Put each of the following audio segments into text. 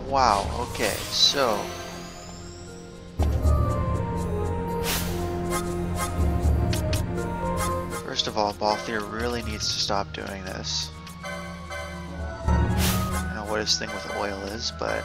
Wow, okay, so... First of all, Balthier really needs to stop doing this. I don't know what his thing with oil is, but...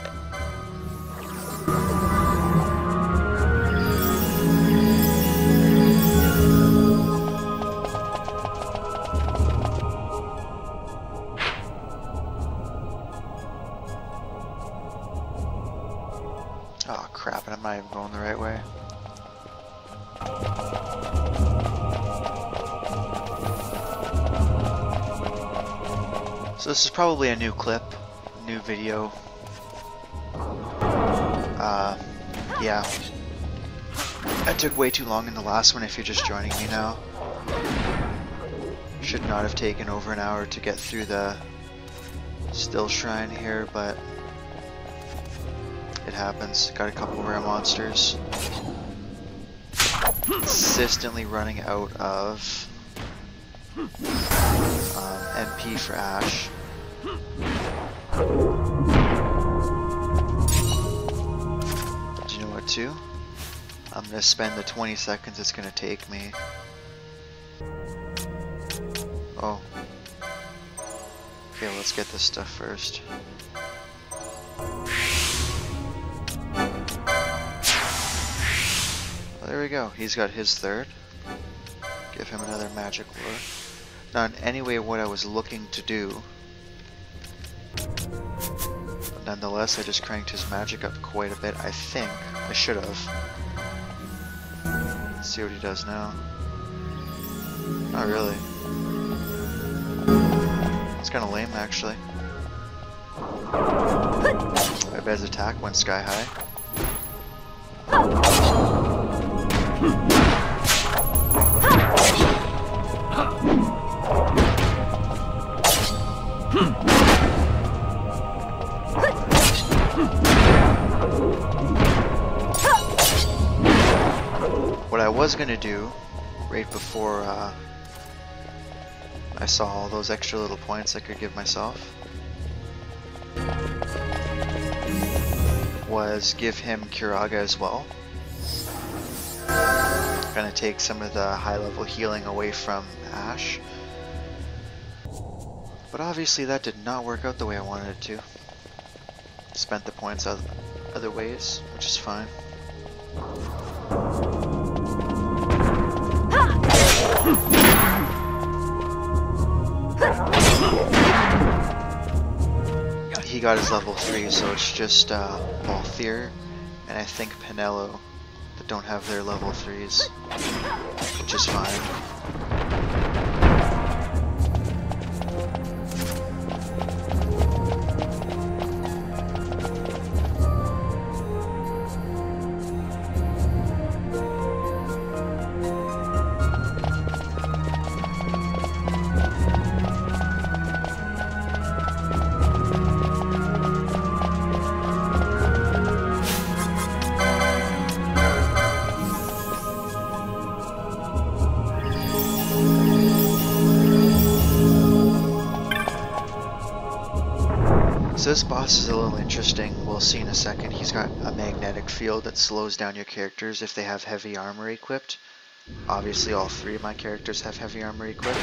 Oh crap, and I'm not even going the right way. So this is probably a new clip, new video. Yeah. I took way too long in the last one if you're just joining me now. Should not have taken over an hour to get through the Stillshrine here, but it happens. Got a couple rare monsters. Consistently running out of MP for Ash. Do you know what to? I'm gonna spend the 20 seconds it's gonna take me. Oh. Okay, let's get this stuff first. There we go, he's got his third. Give him another magic lure. Not in any way what I was looking to do. But nonetheless, I just cranked his magic up quite a bit, I think. I should have. Let's see what he does now. Not really. It's kind of lame, actually. I bet his attack went sky high. What I was gonna do, right before I saw all those extra little points I could give myself, was give him Curaga as well. Gonna take some of the high level healing away from Ash. But obviously that did not work out the way I wanted it to. Spent the points other ways, which is fine. He got his level 3, so it's just Balthier and I think Penelo that don't have their level 3s, which is fine. So this boss is a little interesting. We'll see in a second. He's got a magnetic field that slows down your characters if they have heavy armor equipped. Obviously all three of my characters have heavy armor equipped.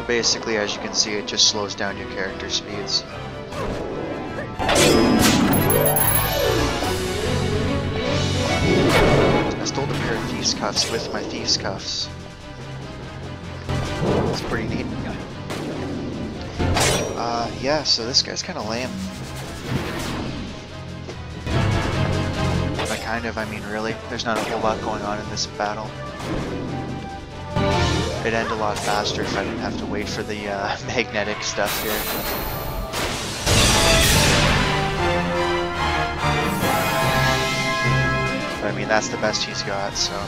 Basically, as you can see, it just slows down your character speeds. I stole a pair of Thieves' Cuffs with my Thieves' Cuffs. It's pretty neat. Yeah, so this guy's kind of lame. By kind of, I mean really. There's not a whole lot going on in this battle. It it'd end a lot faster if I didn't have to wait for the magnetic stuff here. But I mean, that's the best he's got, so...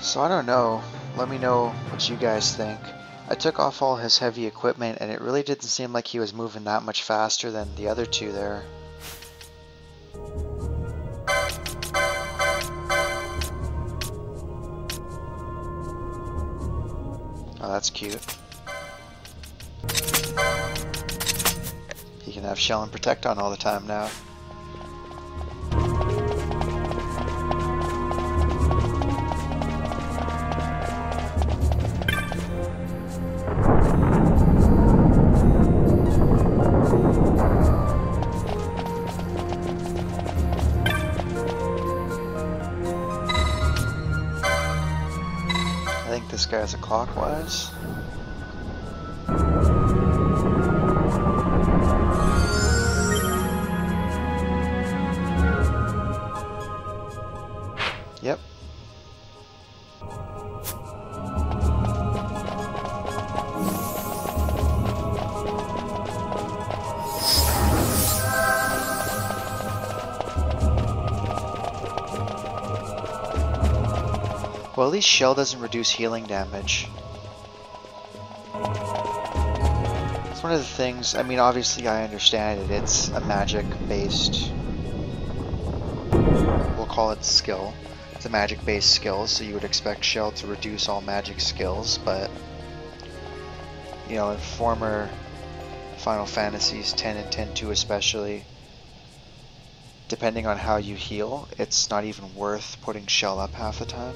So I don't know, let me know what you guys think. I took off all his heavy equipment and it really didn't seem like he was moving that much faster than the other two there. Oh, that's cute. He can have Shell and Protect on all the time now. I think this guy's a clockwise. Yep. Well, at least Shell doesn't reduce healing damage. It's one of the things, I mean, obviously I understand it, it's a magic-based, we'll call it skill. It's a magic-based skill, so you would expect Shell to reduce all magic skills, but, you know, in former Final Fantasies 10 and 10-2 especially, depending on how you heal, it's not even worth putting Shell up half the time.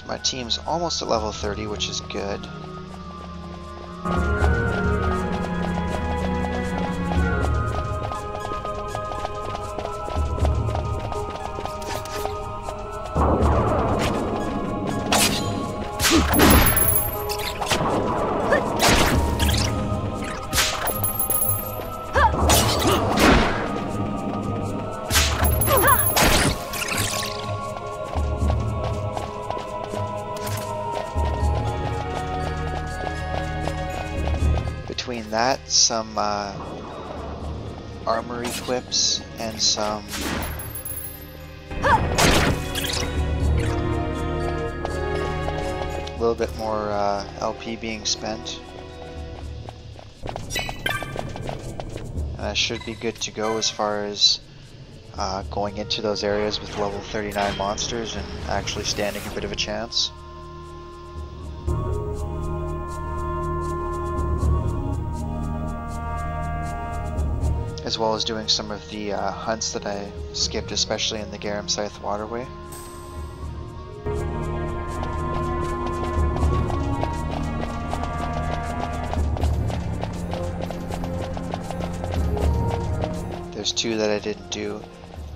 My team's almost at level 30, which is good. Between that, some armor equips, and some a little bit more LP being spent. I should be good to go as far as going into those areas with level 39 monsters and actually standing a bit of a chance. As well as doing some of the hunts that I skipped, especially in the Garam-Scythe waterway. There's two that I didn't do.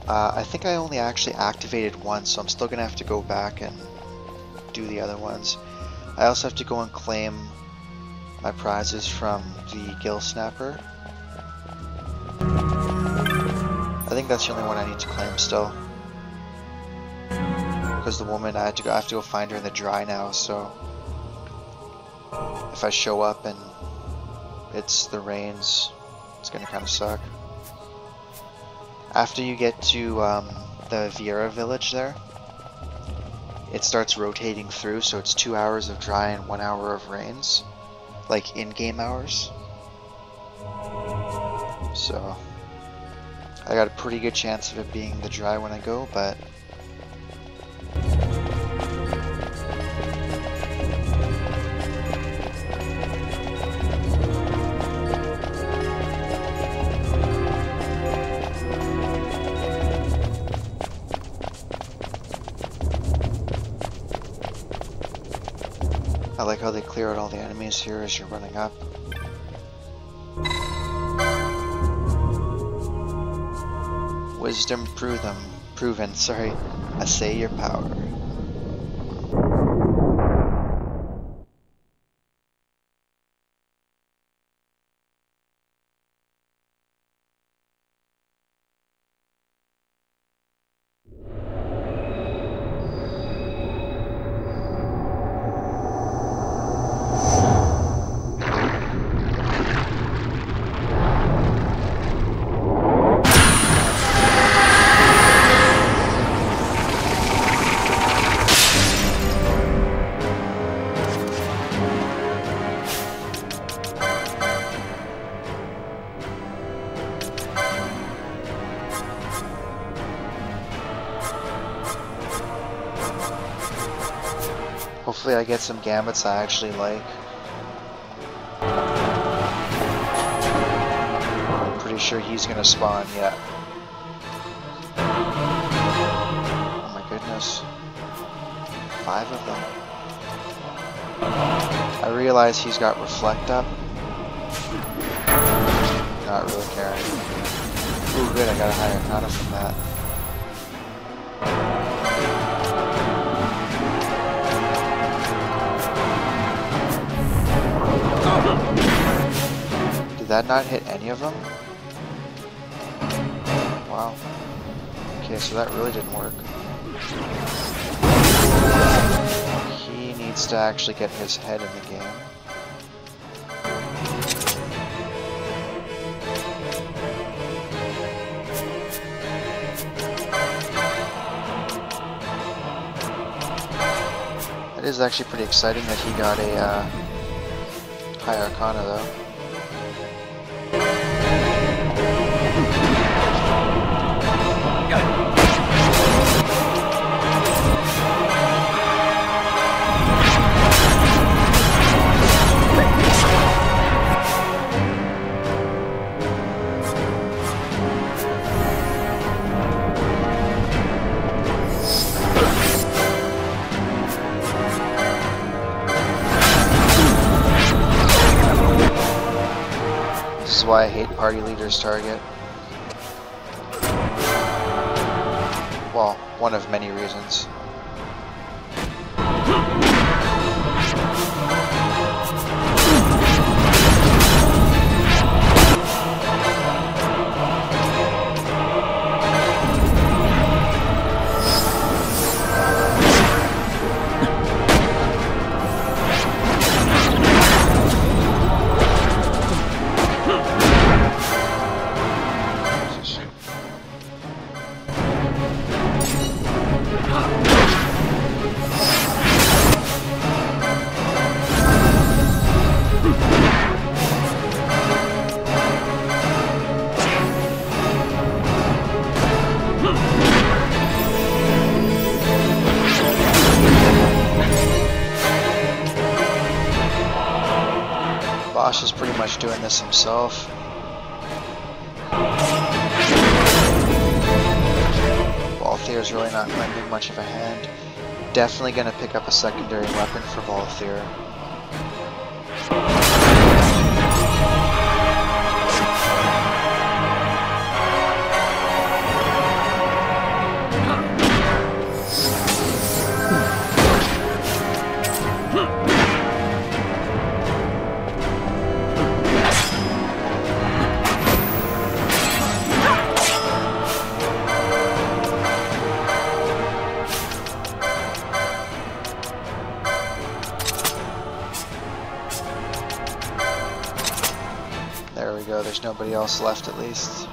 I think I only actually activated one, so I'm still gonna have to go back and do the other ones. I also have to go and claim my prizes from the Gill Snapper. I think that's the only one I need to claim still. Because the woman, I have to go find her in the dry now, so if I show up and it's the rains, it's gonna kind of suck. After you get to the Vieira village there, it starts rotating through, so it's 2 hours of dry and 1 hour of rains, like in-game hours. So I got a pretty good chance of it being the dry when I go, but I like how they clear out all the enemies here as you're running up. Wisdom proven, sorry, assay your power. Hopefully I get some gambits I actually like. I'm pretty sure he's gonna spawn, yeah. Oh my goodness. 5 of them. I realize he's got reflect up. Not really caring. Ooh, good, I got a high arcana from that. Did that not hit any of them? Wow. Okay, so that really didn't work. He needs to actually get his head in the game. It is actually pretty exciting that he got a high arcana though. This is why I hate party leaders target. Well, one of many reasons. Osh is pretty much doing this himself. Valthyr is really not lending much of a hand. Definitely going to pick up a secondary weapon for Valthyr. There we go, there's nobody else left at least.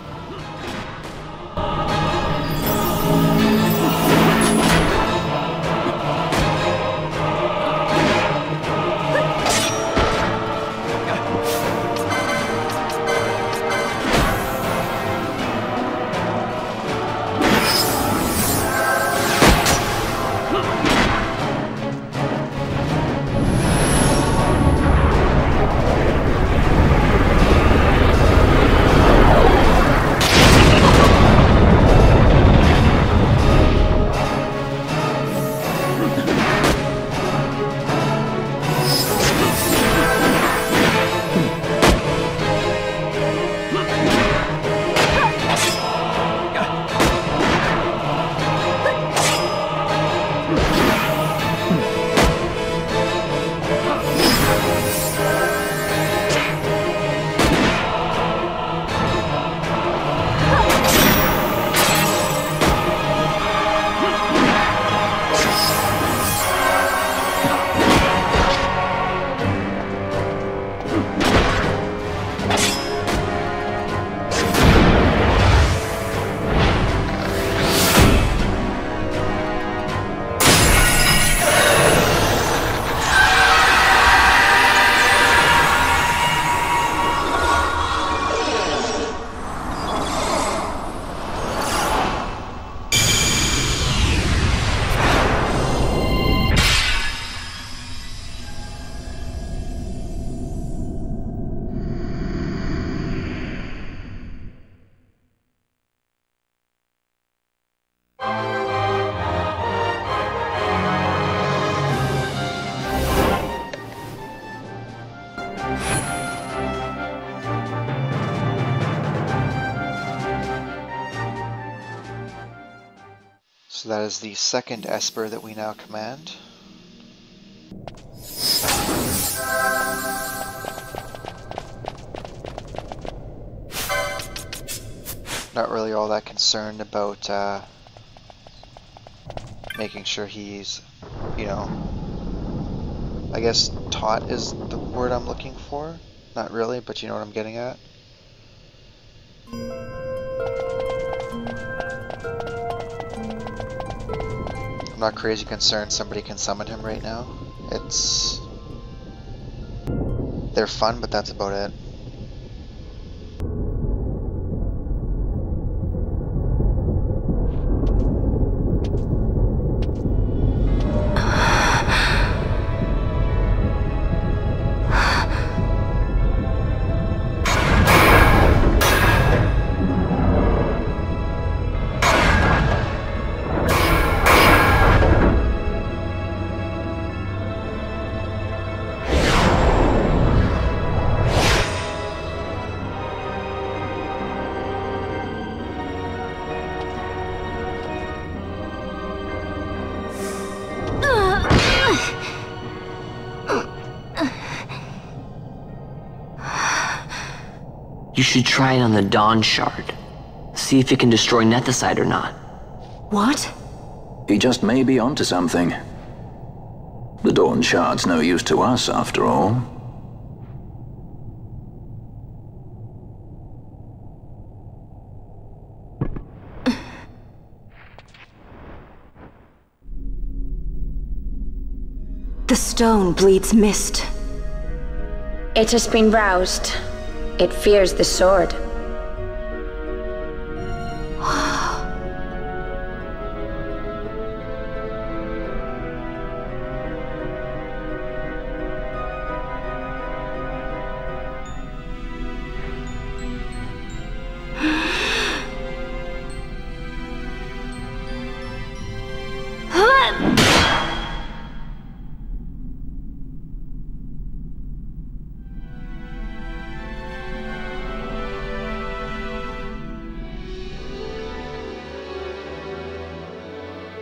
So that is the second Esper that we now command. Not really all that concerned about making sure he's, you know, I guess taught is the word I'm looking for. Not really, but you know what I'm getting at. I'm not crazy concerned somebody can summon him right now. They're fun, but that's about it. You should try it on the Dawn Shard. See if it can destroy Nethicide or not. What? He just may be onto something. The Dawn Shard's no use to us, after all. The stone bleeds mist. It has been roused. It fears the sword.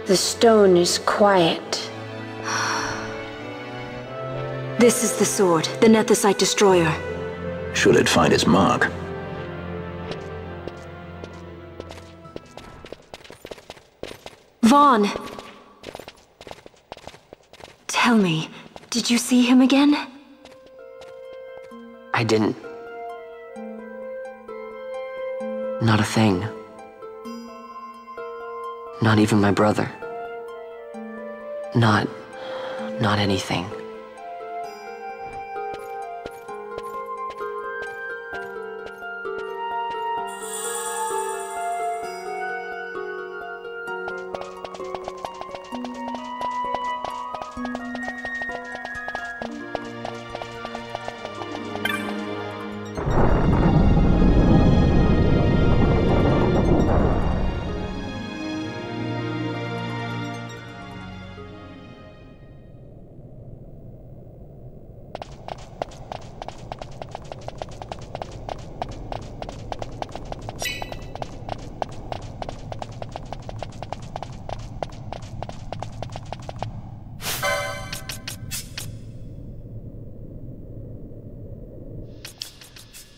The stone is quiet. This is the sword, the Nethicite destroyer. Should it find its mark? Vaughn! Tell me, did you see him again? I didn't. Not a thing. Not even my brother. Not anything.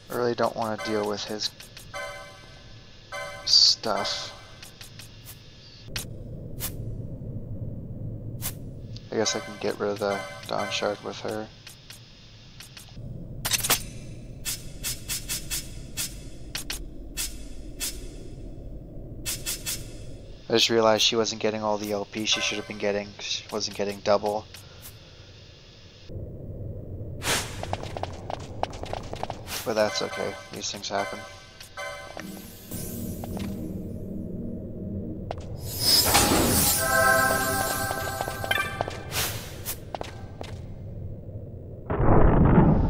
I really don't want to deal with his stuff. I guess I can get rid of the Dawn Shard with her. I just realized she wasn't getting all the LP she should have been getting. She wasn't getting double. But that's okay. These things happen.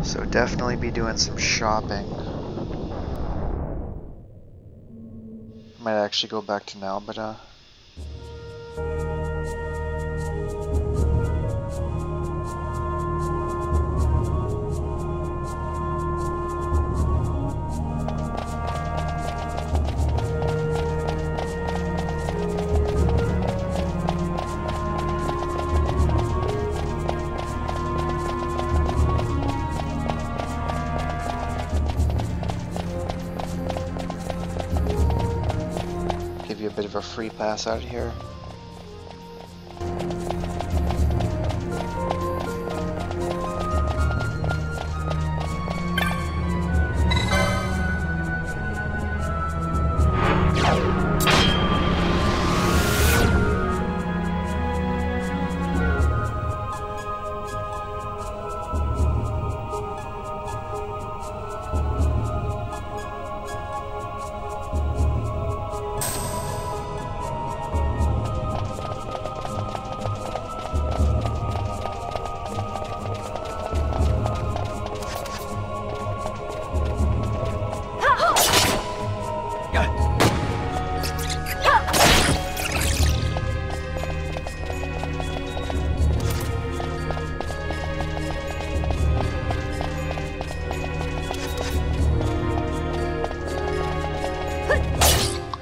So definitely be doing some shopping. Might actually go back to Nalbada. Bit of a free pass out of here.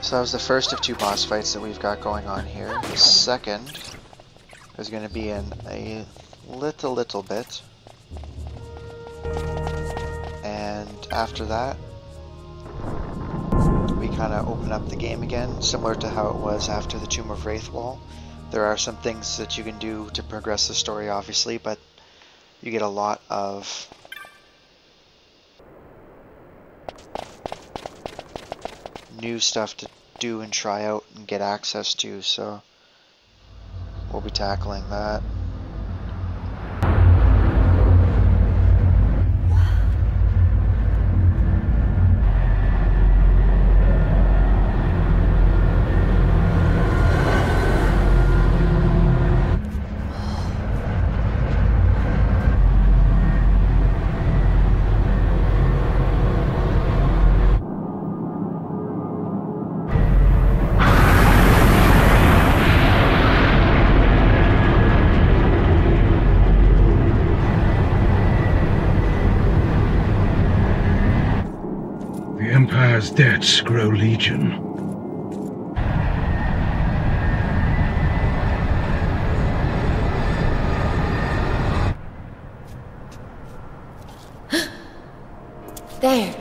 So that was the first of two boss fights that we've got going on here. The second is going to be in a little bit. And after that, we kind of open up the game again, similar to how it was after the Tomb of Wraithwall. There are some things that you can do to progress the story, obviously, but you get a lot of new stuff to do and try out and get access to, so we'll be tackling that. Empire's debts grow legion. There.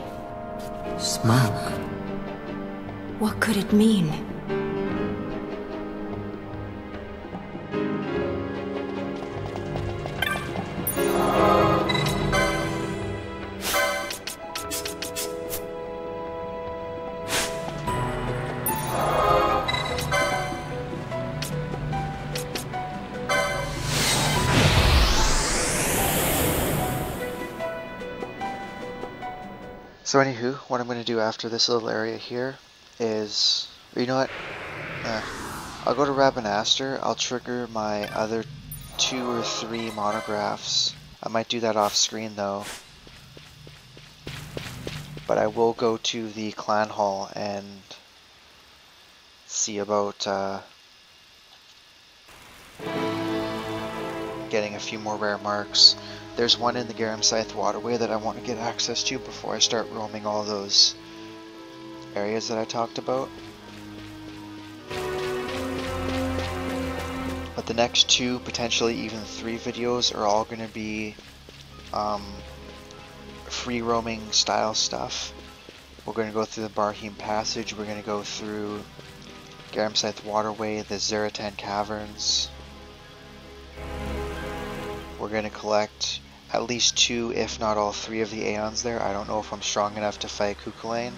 Smoke. What could it mean? So anywho, what I'm going to do after this little area here is, you know what, I'll go to Rabanaster, I'll trigger my other 2 or 3 monographs. I might do that off screen though. But I will go to the clan hall and see about getting a few more rare marks. There's one in the Garam-Scythe waterway that I want to get access to before I start roaming all those areas that I talked about. But the next 2, potentially even 3 videos are all going to be free roaming style stuff. We're going to go through the Barheim Passage, we're going to go through Garam-Scythe waterway, the Zaratan Caverns. We're going to collect at least 2, if not all 3 of the Aeons there. I don't know if I'm strong enough to fight Cuchulainn.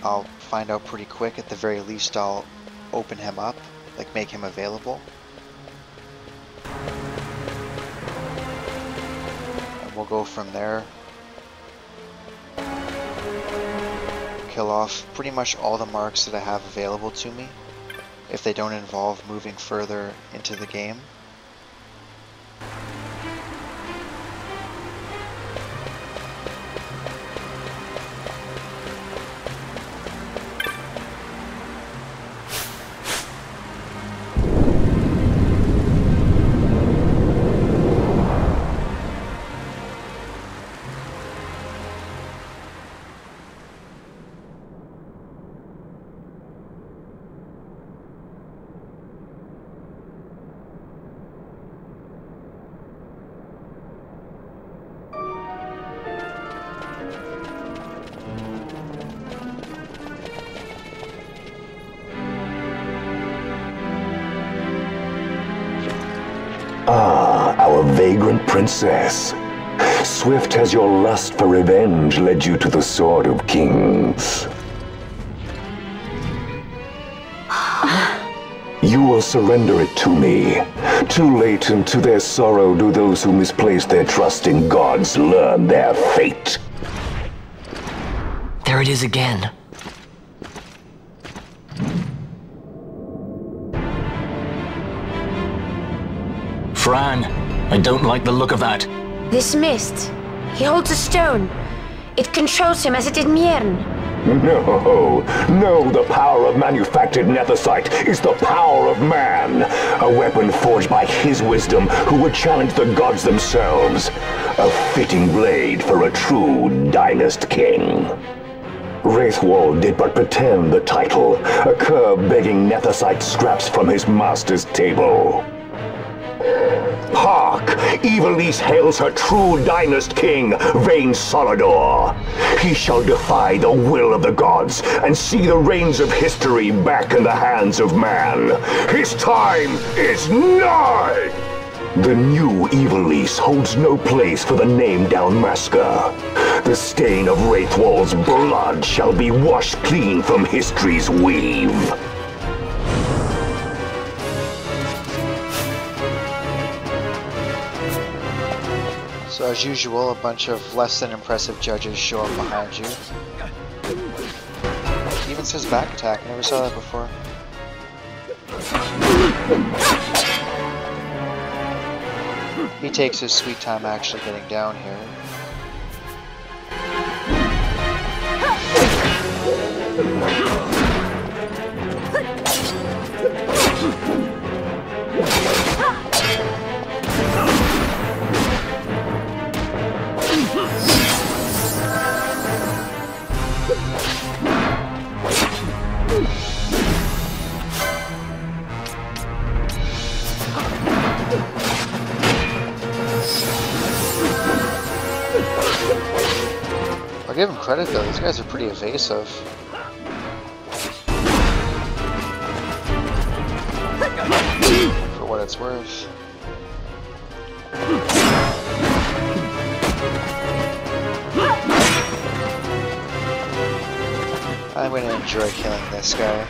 I'll find out pretty quick. At the very least, I'll open him up, like make him available. And we'll go from there. Kill off pretty much all the marks that I have available to me, if they don't involve moving further into the game. Our vagrant princess. Swift has your lust for revenge led you to the Sword of Kings. You will surrender it to me. Too late, and to their sorrow do those who misplace their trust in gods learn their fate. There it is again. Fran, I don't like the look of that. This mist. He holds a stone. It controls him as it did Mjern. No, the power of manufactured nethicite is the power of man. A weapon forged by his wisdom who would challenge the gods themselves. A fitting blade for a true dynast king. Wraithwall did but pretend the title, a cur begging nethicite scraps from his master's table. Hark! Evilise hails her true dynast king, vain Solidor. He shall defy the will of the gods and see the reins of history back in the hands of man. His time is nigh! The new Evilise holds no place for the name Dalmasca. The stain of Wraithwall's blood shall be washed clean from history's weave. So as usual, a bunch of less than impressive judges show up behind you. He even says back attack, I never saw that before. He takes his sweet time actually getting down here. give him credit though, these guys are pretty evasive. For what it's worth. I'm going to enjoy killing this guy.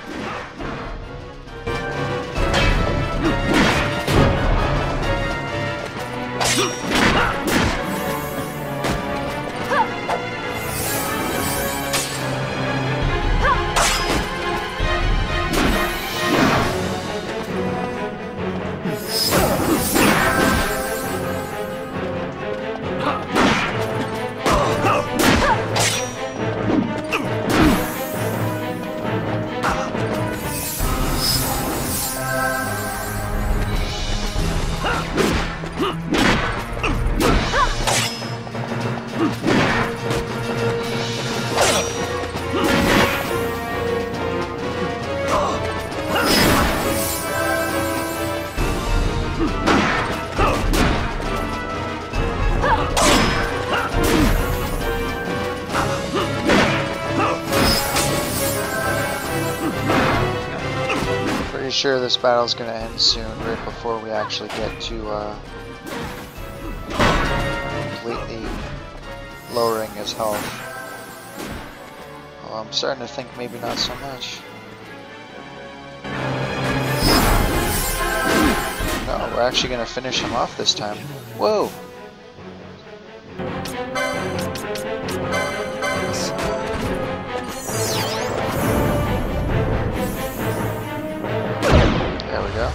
Sure this battle's gonna end soon, right before we actually get to completely lowering his health. Well, I'm starting to think maybe not so much. No, we're actually gonna finish him off this time. Whoa! There we go.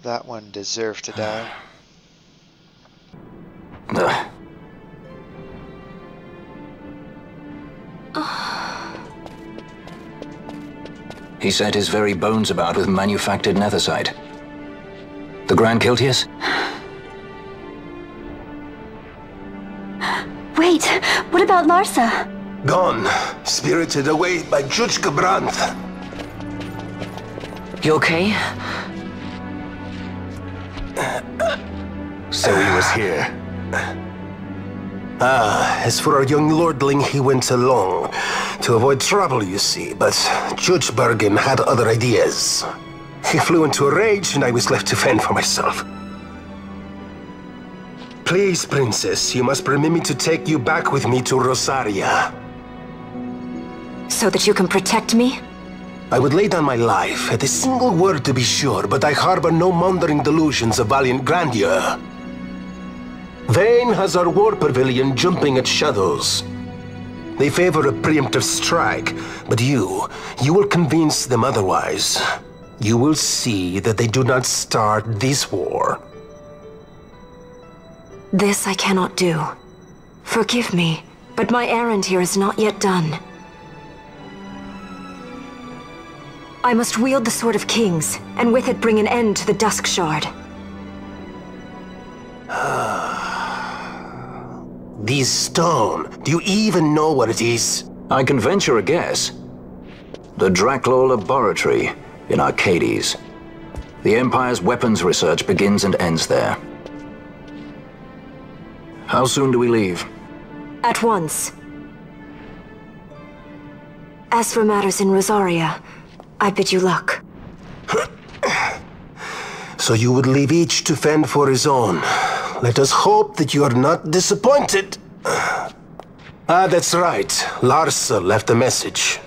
That one deserved to die. He set his very bones about with manufactured nethicite. The Grand Kiltius? Wait, what about Larsa? Gone, spirited away by Judge Brandt. You okay? So he was here. As for our young lordling, he went along. To avoid trouble, you see, but Judge Bergan had other ideas. He flew into a rage, and I was left to fend for myself. Please, Princess, you must permit me to take you back with me to Rosaria. So that you can protect me? I would lay down my life, at a single word to be sure, but I harbor no mongering delusions of valiant grandeur. Vayne has our war pavilion jumping at shadows. They favor a preemptive strike, but you will convince them otherwise. You will see that they do not start this war. This I cannot do. Forgive me, but my errand here is not yet done. I must wield the Sword of Kings, and with it bring an end to the Dusk Shard. This stone, do you even know what it is? I can venture a guess. The Draclaw Laboratory in Arcades. The Empire's weapons research begins and ends there. How soon do we leave? At once. As for matters in Rosaria, I bid you luck. So you would leave each to fend for his own. Let us hope that you are not disappointed. That's right. Larsa left a message.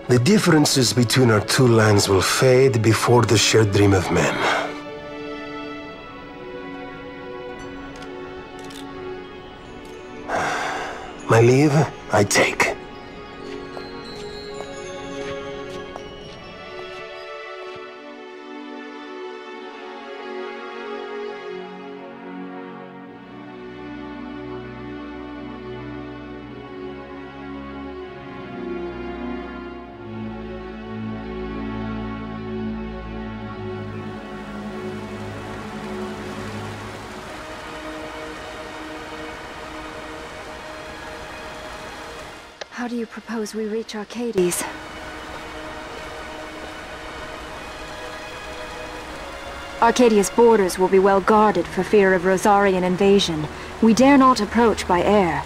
The differences between our two lands will fade before the shared dream of men. My leave, I take. How do you propose we reach Arcades? Arcadia's borders will be well guarded for fear of Rosarian invasion. We dare not approach by air.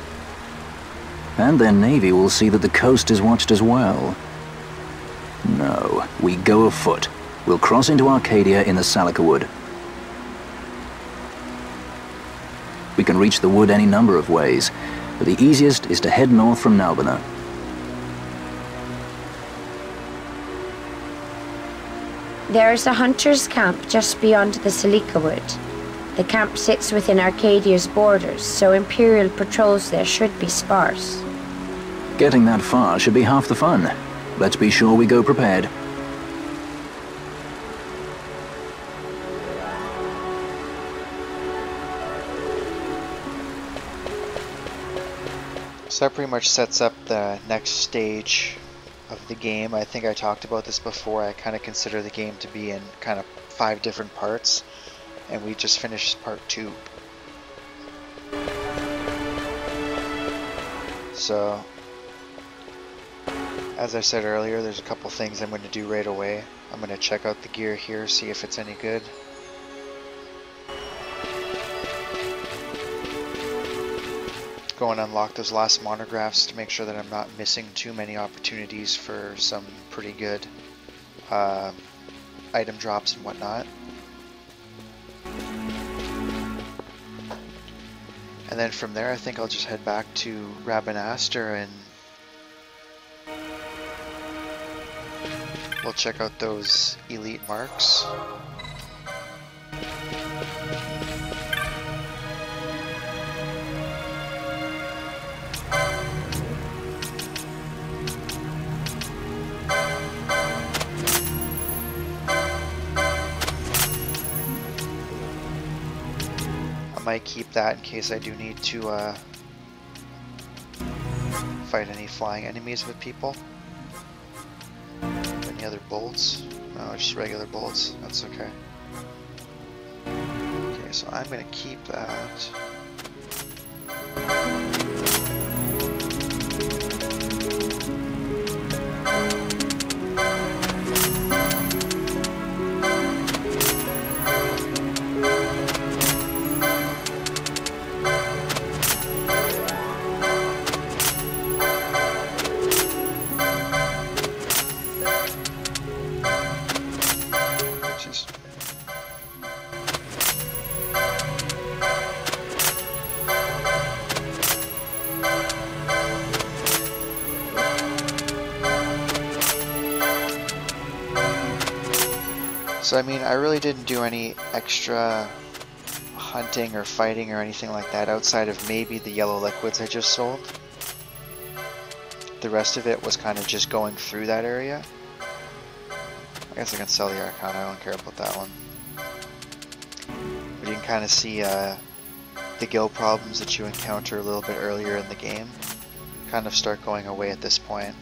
And their navy will see that the coast is watched as well. No, we go afoot. We'll cross into Arcadia in the Salika Wood. We can reach the wood any number of ways, but the easiest is to head north from Nalbina. There is a hunter's camp just beyond the Salika Wood. The camp sits within Arcadia's borders, so Imperial patrols there should be sparse. Getting that far should be half the fun. Let's be sure we go prepared. So that pretty much sets up the next stage of the game. I think I talked about this before. I kind of consider the game to be in kind of 5 different parts, and we just finished part 2. So, as I said earlier, there's a couple things I'm going to do right away. I'm going to check out the gear here, see if it's any good. Go and unlock those last monographs to make sure that I'm not missing too many opportunities for some pretty good item drops and whatnot. And then from there I think I'll just head back to Rabanaster and we'll check out those elite marks. I might keep that in case I do need to fight any flying enemies with people. Any other bolts? No, just regular bolts. That's okay. Okay, so I'm gonna keep that. So I mean, I really didn't do any extra hunting or fighting or anything like that outside of maybe the yellow liquids I just sold. The rest of it was kind of just going through that area. I guess I can sell the Arcana, I don't care about that one. But you can kind of see the guild problems that you encounter a little bit earlier in the game kind of start going away at this point.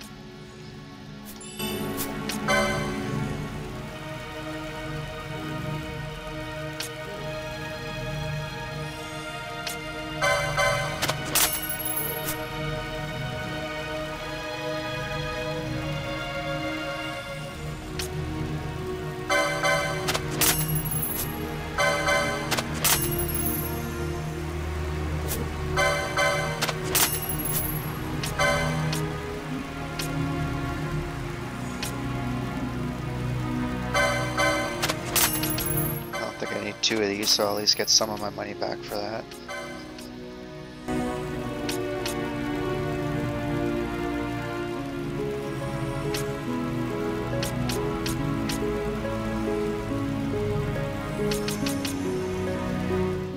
Two of these, so I'll at least get some of my money back for that.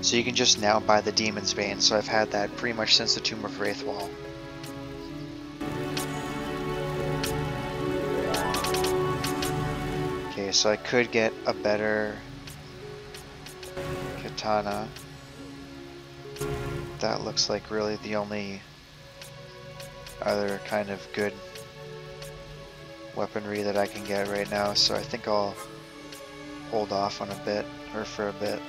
So you can just now buy the Demon's Bane, so I've had that pretty much since the Tomb of Wraithwall. Okay, so I could get a better katana. That looks like really the only other kind of good weaponry that I can get right now, so I think I'll hold off on a bit, or for a bit.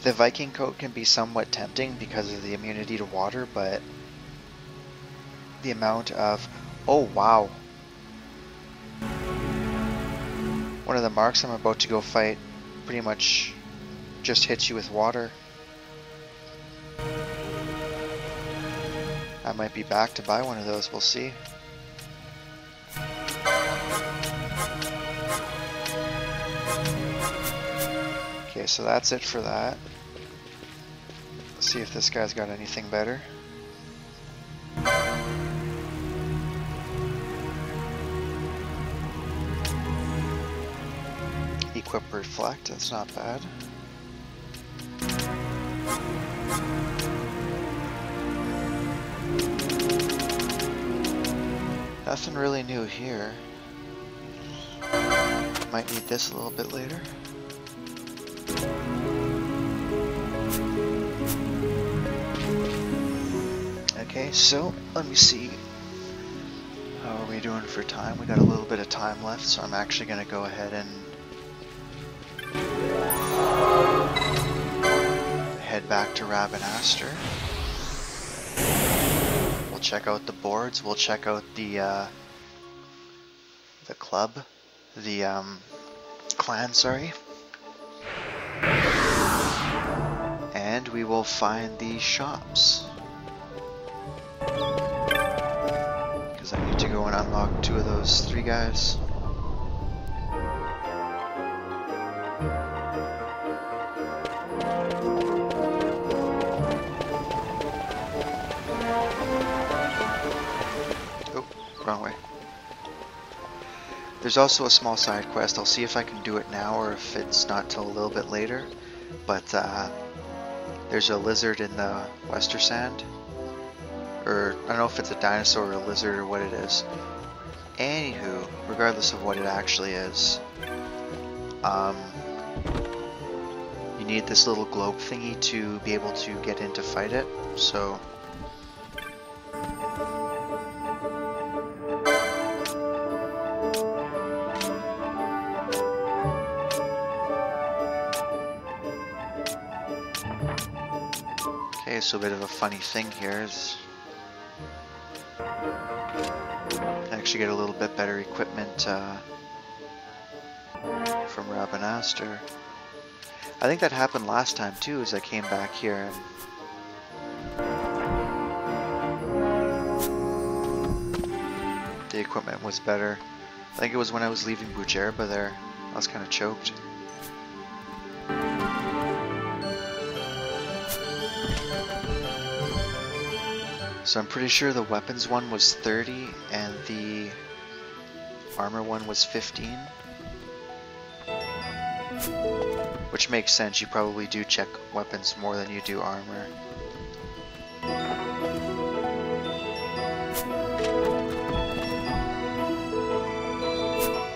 The Viking coat can be somewhat tempting because of the immunity to water, but the amount of... Oh, wow. One of the marks I'm about to go fight pretty much just hits you with water. I might be back to buy one of those, we'll see. Okay, so that's it for that. Let's see if this guy's got anything better. Equip reflect, that's not bad. Nothing really new here. Might need this a little bit later. Okay, so let me see. How are we doing for time? We got a little bit of time left, so I'm actually going to go ahead and head back to Rabinaster. We'll check out the boards. We'll check out the club, the clan, sorry. And we will find the shops. Because I need to go and unlock 2 of those 3 guys. Oh, wrong way. There's also a small side quest. I'll see if I can do it now or if it's not till a little bit later. But there's a lizard in the Wester Sand. Or, I don't know if it's a dinosaur or a lizard or what it is. Anywho, regardless of what it actually is, you need this little globe thingy to be able to get in to fight it, so... Okay, so a bit of a funny thing here is... actually get a little bit better equipment from Rabinaster. I think that happened last time too, as I came back here and the equipment was better. I think it was when I was leaving Bujerba there. I was kind of choked. So I'm pretty sure the weapons one was 30 and the armor one was 15. Which makes sense, you probably do check weapons more than you do armor.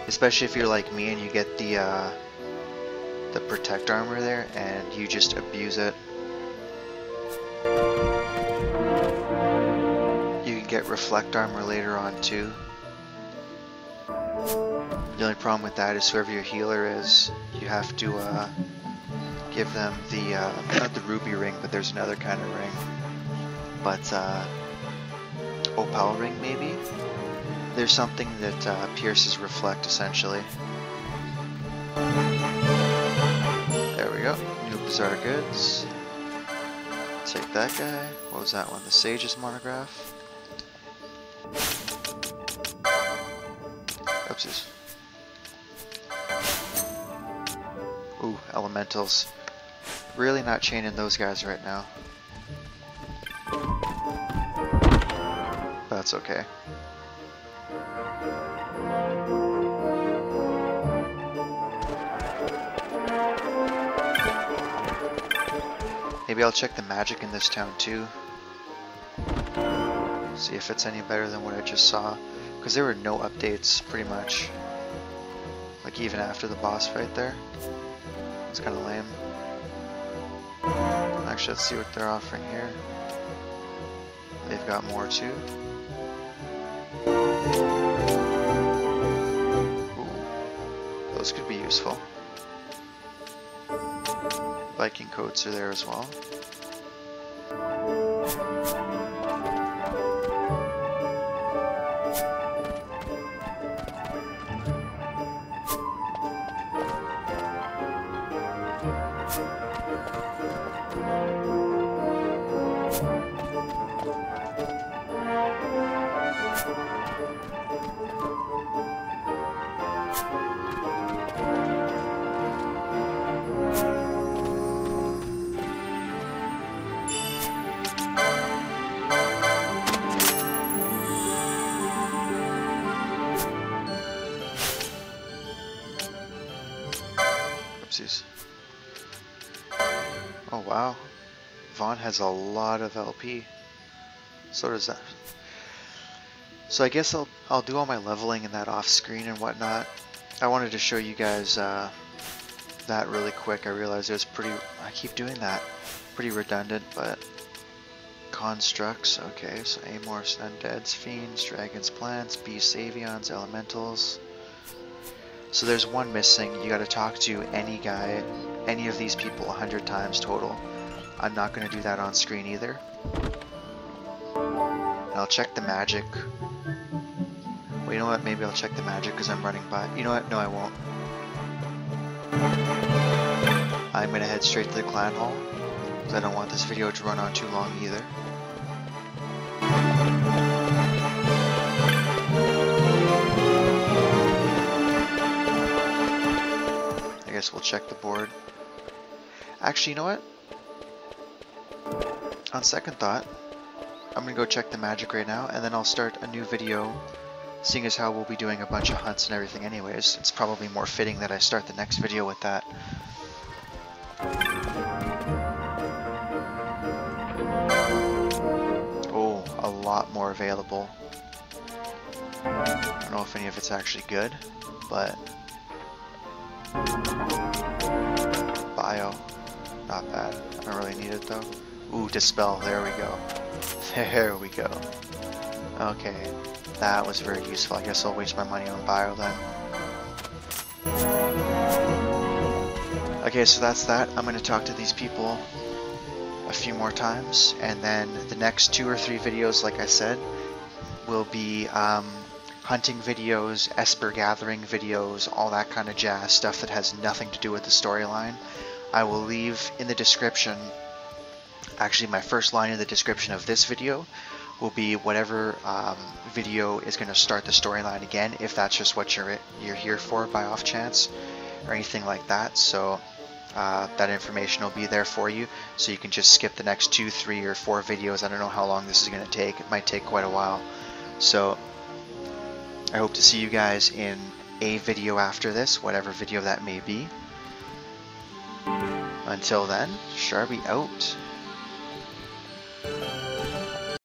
Especially if you're like me and you get the protect armor there and you just abuse it. Get reflect armor later on too. The only problem with that is whoever your healer is, you have to give them the not the ruby ring, but there's another kind of ring, but opal ring maybe. There's something that pierces reflect essentially. There we go. New bizarre goods. Take that guy. What was that one? The Sage's monograph. Oopsies. Ooh, elementals. Really not chaining those guys right now. That's okay. Maybe I'll check the magic in this town too. See if it's any better than what I just saw. Because there were no updates, pretty much. Like even after the boss fight there. It's kind of lame. Actually, let's see what they're offering here. They've got more too. Ooh, those could be useful. Viking coats are there as well. Oh wow, Vaughn has a lot of LP. So does that. So I guess I'll do all my leveling and that off screen and whatnot. I wanted to show you guys that really quick. I realized it was pretty. I keep doing that. Pretty redundant, but constructs. Okay, so Amorphs, Undeads, Fiends, Dragons, Plants, Beasts, Avions, Elementals. So there's one missing. You gotta talk to any guy, any of these people 100 times total. I'm not gonna do that on screen either. And I'll check the magic. Well, you know what? Maybe I'll check the magic because I'm running by. You know what? No, I won't. I'm gonna head straight to the clan hall because I don't want this video to run on too long either. I guess we'll check the board. Actually, you know what? On second thought, I'm gonna go check the magic right now, and then I'll start a new video, seeing as how we'll be doing a bunch of hunts and everything anyways. It's probably more fitting that I start the next video with that. Oh, a lot more available. I don't know if any of it's actually good, but bio, not bad. I don't really need it though. Ooh, dispel, there we go. There we go. Okay, that was very useful. I guess I'll waste my money on bio then. Okay, so that's that. I'm gonna talk to these people a few more times, and then the next 2 or 3 videos, like I said, will be hunting videos, Esper gathering videos, all that kind of jazz, stuff that has nothing to do with the storyline. I will leave in the description, actually my first line in the description of this video will be whatever video is going to start the storyline again, if that's just what you're here for by off chance, or anything like that. So that information will be there for you, so you can just skip the next 2, 3, or 4 videos. I don't know how long this is going to take. It might take quite a while. So I hope to see you guys in a video after this, whatever video that may be. Until then, Sharby out.